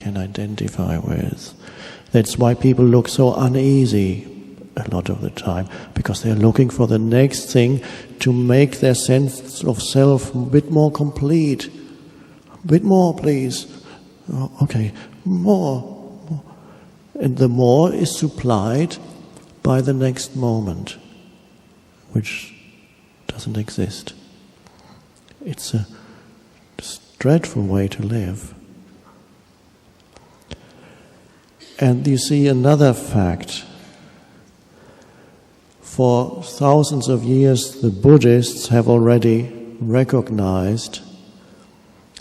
can identify with. That's why people look so uneasy a lot of the time, because they're looking for the next thing to make their sense of self a bit more complete. A bit more, please. Oh, okay, more. And the more is supplied by the next moment, which doesn't exist. It's a dreadful way to live. And you see another fact. For thousands of years, the Buddhists have already recognized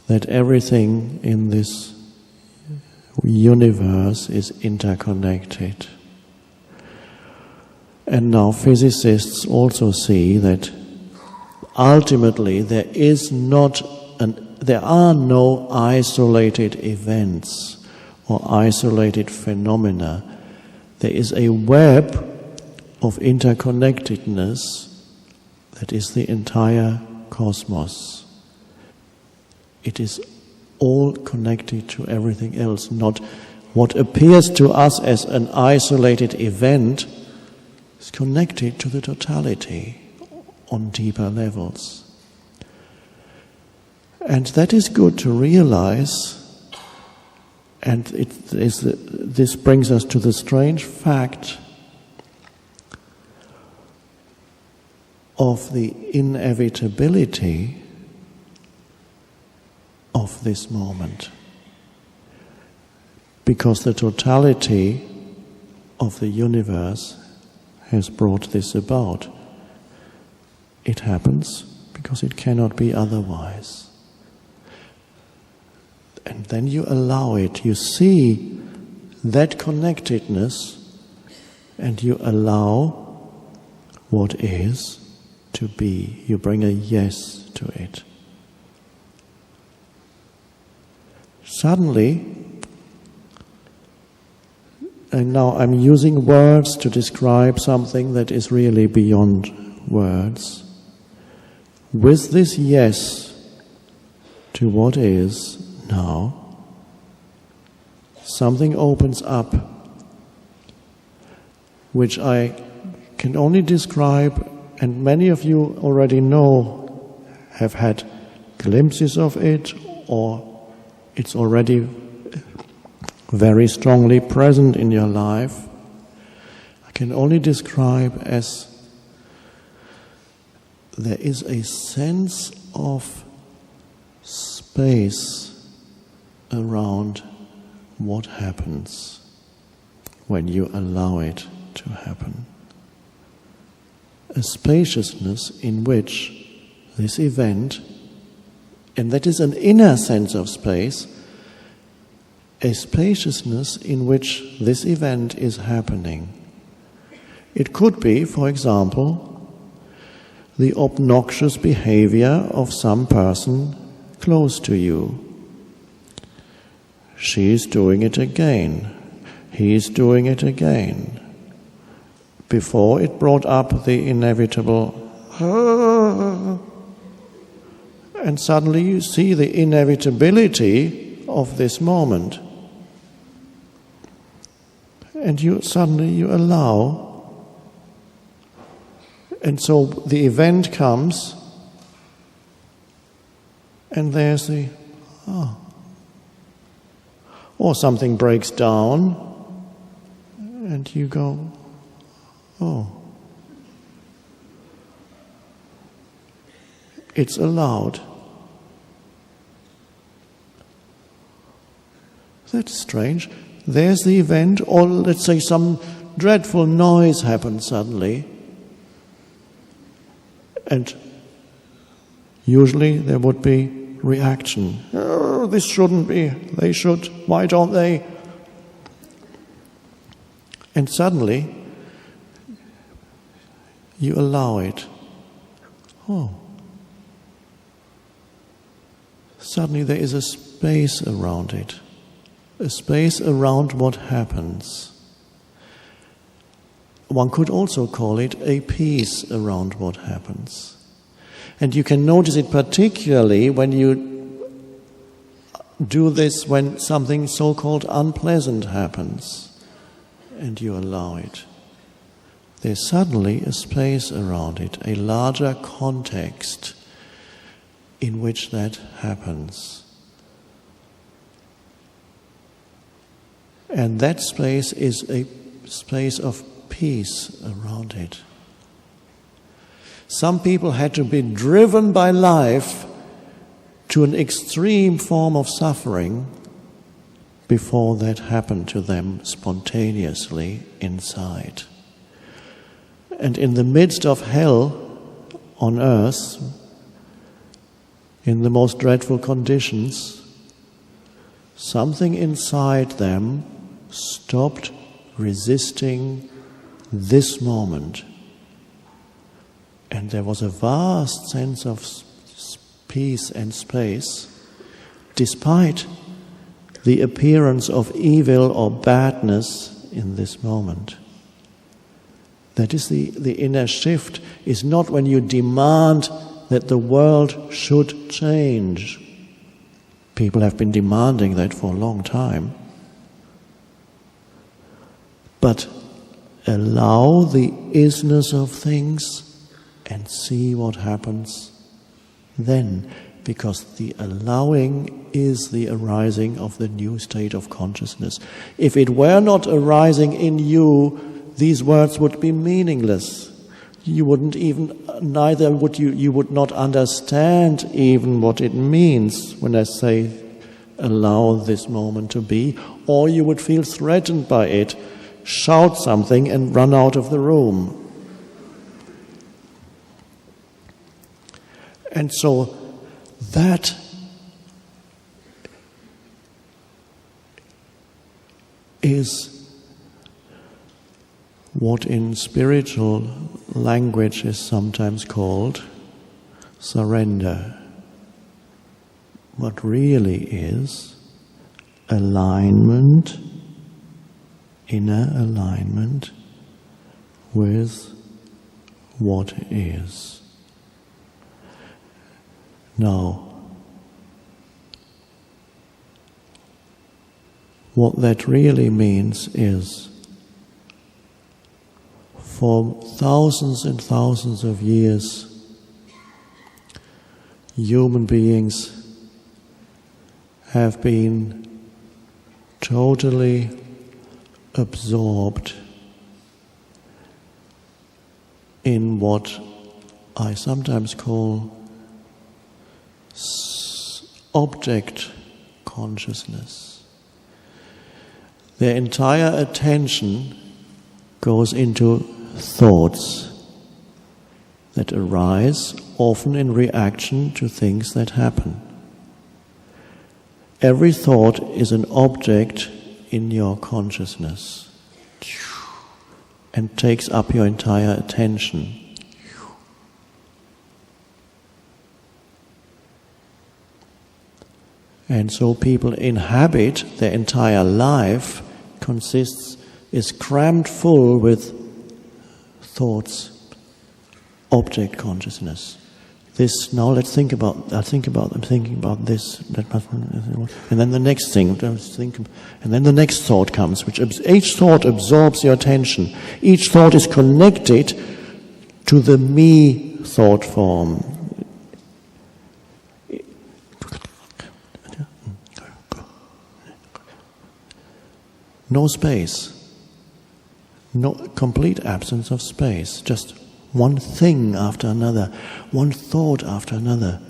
that everything in this universe is interconnected. And now physicists also see that ultimately there are no isolated events or isolated phenomena. There is a web of interconnectedness that is the entire cosmos. It is all connected to everything else, not what appears to us as an isolated event is connected to the totality on deeper levels. And that is good to realize, and this brings us to the strange fact of the inevitability of this moment. Because the totality of the universe has brought this about. It happens because it cannot be otherwise. And then you allow it, you see that connectedness, and you allow what is to be. You bring a yes to it. Suddenly, and now I'm using words to describe something that is really beyond words. With this yes to what is now, something opens up which I can only describe, and many of you already know, have had glimpses of it, or it's already very strongly present in your life. I can only describe as there is a sense of space around what happens when you allow it to happen. A spaciousness in which this event, and that is an inner sense of space, a spaciousness in which this event is happening. It could be, for example, the obnoxious behavior of some person close to you. She's doing it again. He's doing it again. Before it brought up the inevitable, and suddenly you see the inevitability of this moment. And you allow, and so the event comes, and there's the, or something breaks down, and you go, it's allowed. That's strange. There's the event, or let's say some dreadful noise happens suddenly, and usually there would be reaction. Oh, this shouldn't be, they should, why don't they? And suddenly you allow it. Suddenly there is a space around it. A space around what happens. One could also call it a peace around what happens. And you can notice it particularly when you do this when something so-called unpleasant happens, and you allow it. There's suddenly a space around it, a larger context in which that happens. And that space is a space of peace around it. Some people had to be driven by life to an extreme form of suffering before that happened to them spontaneously inside. And in the midst of hell on earth, in the most dreadful conditions, something inside them stopped resisting this moment. And there was a vast sense of peace and space, despite the appearance of evil or badness in this moment. That is the inner shift, is not when you demand that the world should change. People have been demanding that for a long time. But allow the isness of things and see what happens then, because the allowing is the arising of the new state of consciousness. If it were not arising in you, these words would be meaningless. You wouldn't even, neither would you would not understand even what it means when I say allow this moment to be, or you would feel threatened by it, shout something and run out of the room. And so that is what in spiritual language is sometimes called surrender. What really is alignment, inner alignment with what is. Now, what that really means is, for thousands and thousands of years, human beings have been totally absorbed in what I sometimes call object consciousness. Their entire attention goes into thoughts that arise, often in reaction to things that happen. Every thought is an object in your consciousness and takes up your entire attention. And so people inhabit their entire life is crammed full with thoughts, object consciousness. This, now let's think about, I'm thinking about this, and then the next thing, and then the next thought comes, which each thought absorbs your attention. Each thought is connected to the me thought form. No space. No complete absence of space. Just one thing after another, one thought after another.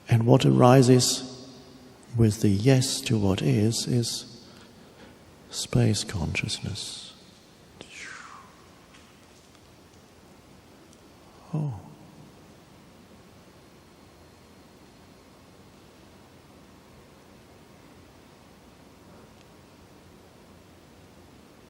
And what arises with the yes to what is space consciousness. Oh.